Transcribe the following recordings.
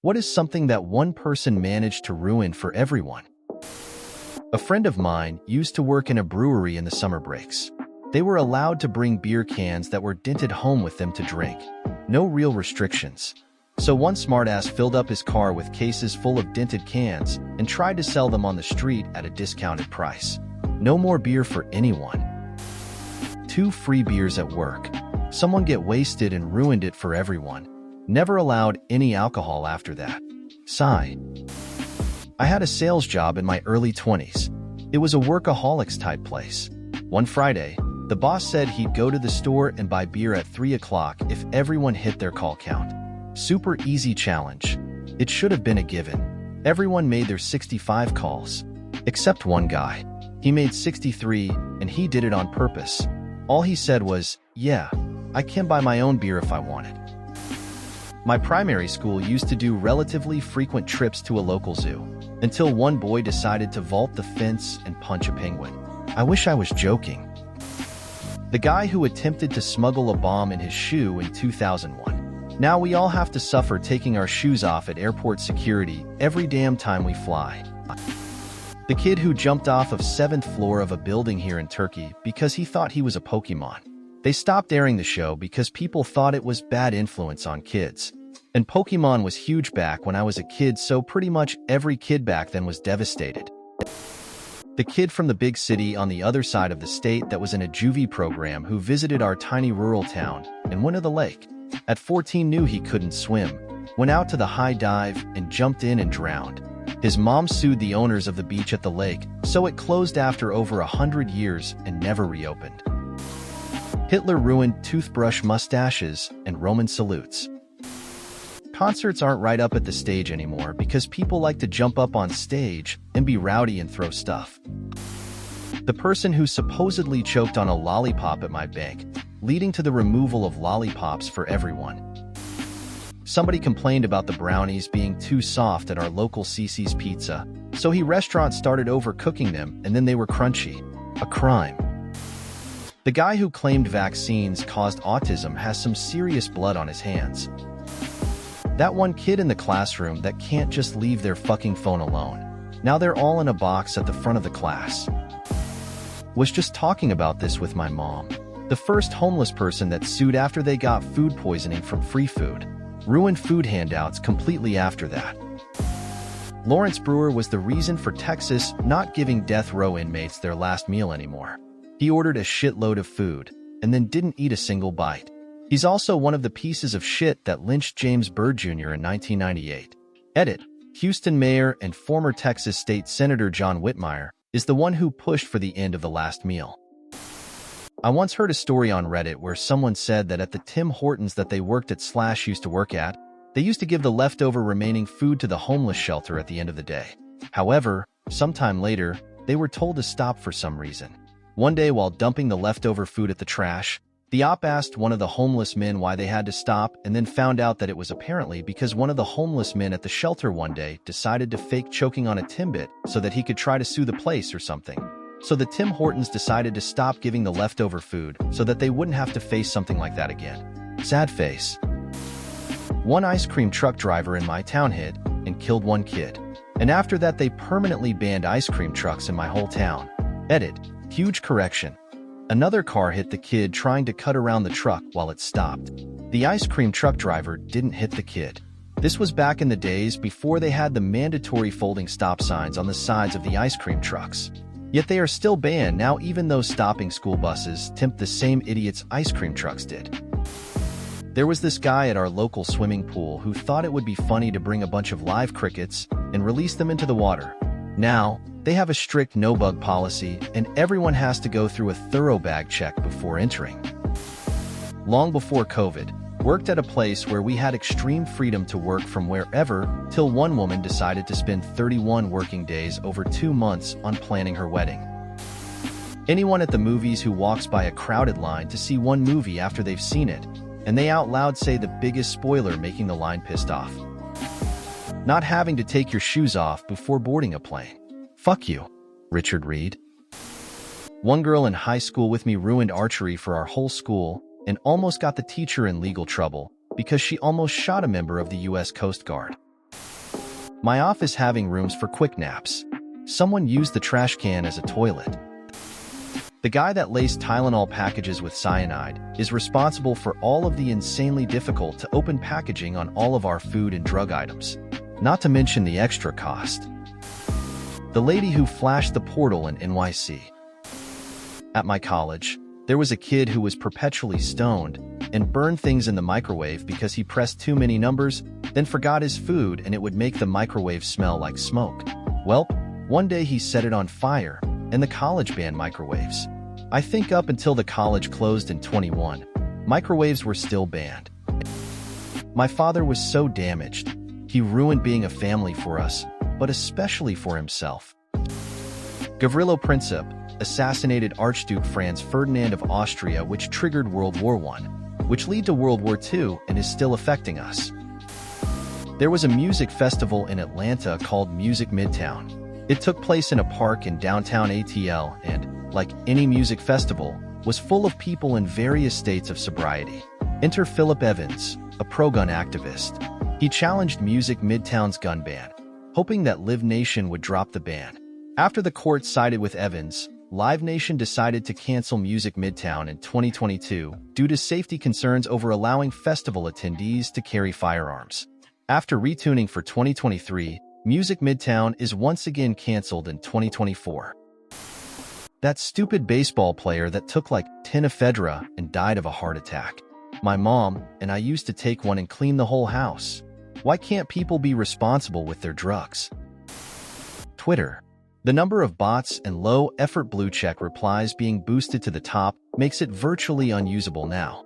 What is something that one person managed to ruin for everyone? A friend of mine used to work in a brewery in the summer breaks. They were allowed to bring beer cans that were dented home with them to drink. No real restrictions. So one smartass filled up his car with cases full of dented cans and tried to sell them on the street at a discounted price. No more beer for anyone. 2 free beers at work. Someone get wasted and ruined it for everyone. Never allowed any alcohol after that. Sigh. I had a sales job in my early 20s. It was a workaholics type place. One Friday, the boss said he'd go to the store and buy beer at 3 o'clock if everyone hit their call count. Super easy challenge. It should have been a given. Everyone made their 65 calls. Except one guy. He made 63, and he did it on purpose. All he said was, "Yeah, I can buy my own beer if I wanted." My primary school used to do relatively frequent trips to a local zoo, until one boy decided to vault the fence and punch a penguin. I wish I was joking. The guy who attempted to smuggle a bomb in his shoe in 2001. Now we all have to suffer taking our shoes off at airport security every damn time we fly. The kid who jumped off of 7th floor of a building here in Turkey because he thought he was a Pokemon. They stopped airing the show because people thought it was bad influence on kids. And Pokemon was huge back when I was a kid, so pretty much every kid back then was devastated. The kid from the big city on the other side of the state that was in a juvie program who visited our tiny rural town and went to the lake. At 14 knew he couldn't swim, went out to the high dive and jumped in and drowned. His mom sued the owners of the beach at the lake, so it closed after over 100 years and never reopened. Hitler ruined toothbrush mustaches and Roman salutes. Concerts aren't right up at the stage anymore because people like to jump up on stage and be rowdy and throw stuff. The person who supposedly choked on a lollipop at my bank, leading to the removal of lollipops for everyone. Somebody complained about the brownies being too soft at our local CC's Pizza, so restaurant started overcooking them and then they were crunchy. A crime. The guy who claimed vaccines caused autism has some serious blood on his hands. That one kid in the classroom that can't just leave their fucking phone alone. Now they're all in a box at the front of the class. Was just talking about this with my mom. The first homeless person that sued after they got food poisoning from free food. Ruined food handouts completely after that. Lawrence Brewer was the reason for Texas not giving death row inmates their last meal anymore. He ordered a shitload of food, and then didn't eat a single bite. He's also one of the pieces of shit that lynched James Byrd Jr. in 1998. Edit. Houston Mayor and former Texas State Senator John Whitmire is the one who pushed for the end of the last meal. I once heard a story on Reddit where someone said that at the Tim Hortons that they worked at / used to work at, they used to give the leftover remaining food to the homeless shelter at the end of the day. However, sometime later, they were told to stop for some reason. One day while dumping the leftover food at the trash, the op asked one of the homeless men why they had to stop and then found out that it was apparently because one of the homeless men at the shelter one day decided to fake choking on a Timbit so that he could try to sue the place or something. So the Tim Hortons decided to stop giving the leftover food so that they wouldn't have to face something like that again. Sad face. One ice cream truck driver in my town hit and killed one kid. And after that they permanently banned ice cream trucks in my whole town. Edit. Huge correction. Another car hit the kid trying to cut around the truck while it stopped. The ice cream truck driver didn't hit the kid. This was back in the days before they had the mandatory folding stop signs on the sides of the ice cream trucks. Yet they are still banned now even though stopping school buses tempt the same idiots ice cream trucks did. There was this guy at our local swimming pool who thought it would be funny to bring a bunch of live crickets and release them into the water. Now, they have a strict no-bug policy and everyone has to go through a thorough bag check before entering. Long before COVID, worked at a place where we had extreme freedom to work from wherever till one woman decided to spend 31 working days over 2 months on planning her wedding. Anyone at the movies who walks by a crowded line to see one movie after they've seen it, and they out loud say the biggest spoiler making the line pissed off. Not having to take your shoes off before boarding a plane. Fuck you, Richard Reed. One girl in high school with me ruined archery for our whole school and almost got the teacher in legal trouble because she almost shot a member of the U.S. Coast Guard. My office having rooms for quick naps. Someone used the trash can as a toilet. The guy that laced Tylenol packages with cyanide is responsible for all of the insanely difficult to open packaging on all of our food and drug items. Not to mention the extra cost. The lady who flashed the portal in NYC. At my college, there was a kid who was perpetually stoned and burned things in the microwave because he pressed too many numbers, then forgot his food and it would make the microwave smell like smoke. Well, one day he set it on fire, and the college banned microwaves. I think up until the college closed in 21, microwaves were still banned. My father was so damaged. He ruined being a family for us, but especially for himself. Gavrilo Princip assassinated Archduke Franz Ferdinand of Austria, which triggered World War I, which led to World War II and is still affecting us. There was a music festival in Atlanta called Music Midtown. It took place in a park in downtown ATL and, like any music festival, was full of people in various states of sobriety. Enter Philip Evans, a pro-gun activist. He challenged Music Midtown's gun ban, hoping that Live Nation would drop the ban. After the court sided with Evans, Live Nation decided to cancel Music Midtown in 2022 due to safety concerns over allowing festival attendees to carry firearms. After retuning for 2023, Music Midtown is once again canceled in 2024. That stupid baseball player that took like 10 ephedra and died of a heart attack. My mom and I used to take one and clean the whole house. Why can't people be responsible with their drugs? Twitter. The number of bots and low-effort blue-check replies being boosted to the top makes it virtually unusable now.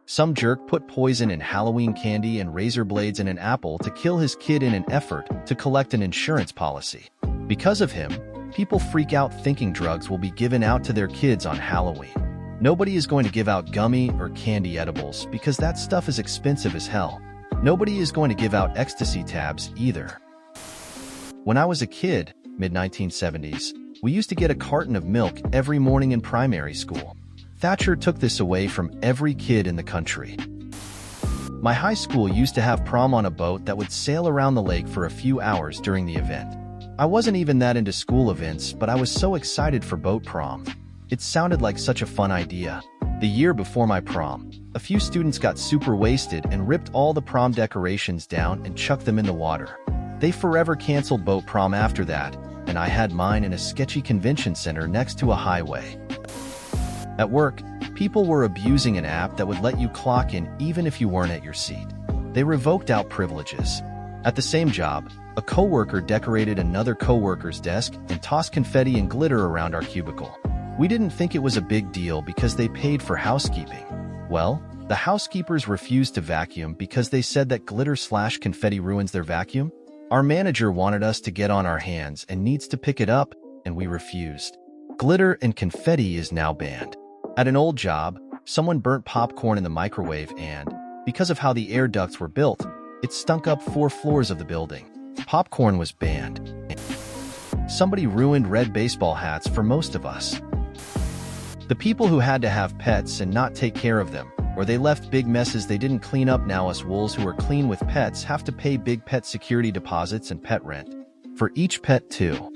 Some jerk put poison in Halloween candy and razor blades in an apple to kill his kid in an effort to collect an insurance policy. Because of him, people freak out thinking drugs will be given out to their kids on Halloween. Nobody is going to give out gummy or candy edibles because that stuff is expensive as hell. Nobody is going to give out ecstasy tabs either. When I was a kid, mid-1970s, we used to get a carton of milk every morning in primary school. Thatcher took this away from every kid in the country. My high school used to have prom on a boat that would sail around the lake for a few hours during the event. I wasn't even that into school events, but I was so excited for boat prom. It sounded like such a fun idea. The year before my prom, a few students got super wasted and ripped all the prom decorations down and chucked them in the water. They forever canceled boat prom after that, and I had mine in a sketchy convention center next to a highway. At work, people were abusing an app that would let you clock in even if you weren't at your seat. They revoked out privileges. At the same job, a coworker decorated another coworker's desk and tossed confetti and glitter around our cubicle. We didn't think it was a big deal because they paid for housekeeping. Well, the housekeepers refused to vacuum because they said that glitter/confetti ruins their vacuum. Our manager wanted us to get on our hands and needs to pick it up, and we refused. Glitter and confetti is now banned. At an old job, someone burnt popcorn in the microwave and, because of how the air ducts were built, it stunk up 4 floors of the building. Popcorn was banned. Somebody ruined red baseball hats for most of us. The people who had to have pets and not take care of them, or they left big messes they didn't clean up, now us wolves who are clean with pets have to pay big pet security deposits and pet rent. For each pet too.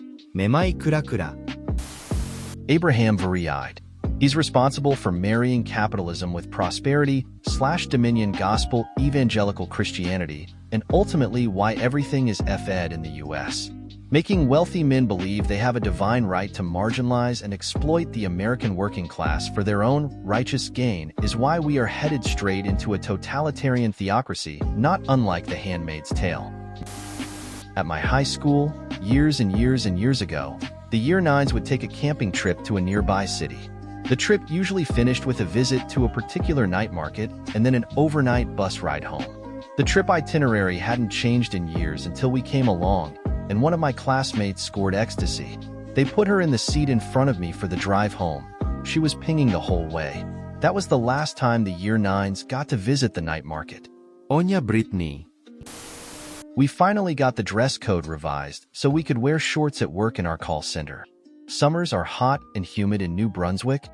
Abraham Varied. He's responsible for marrying capitalism with prosperity/dominion gospel evangelical Christianity, and ultimately why everything is F-ed in the US. Making wealthy men believe they have a divine right to marginalize and exploit the American working class for their own righteous gain is why we are headed straight into a totalitarian theocracy, not unlike The Handmaid's Tale. At my high school, years and years and years ago, the Year 9s would take a camping trip to a nearby city. The trip usually finished with a visit to a particular night market and then an overnight bus ride home. The trip itinerary hadn't changed in years until we came along, and one of my classmates scored ecstasy. They put her in the seat in front of me for the drive home. She was pinging the whole way. That was the last time the Year 9s got to visit the night market. Onya Brittany. We finally got the dress code revised so we could wear shorts at work in our call center. Summers are hot and humid in New Brunswick.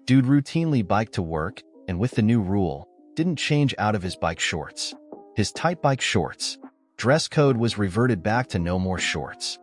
Dude routinely biked to work, and with the new rule, didn't change out of his bike shorts. His tight bike shorts. dress code was reverted back to no more shorts.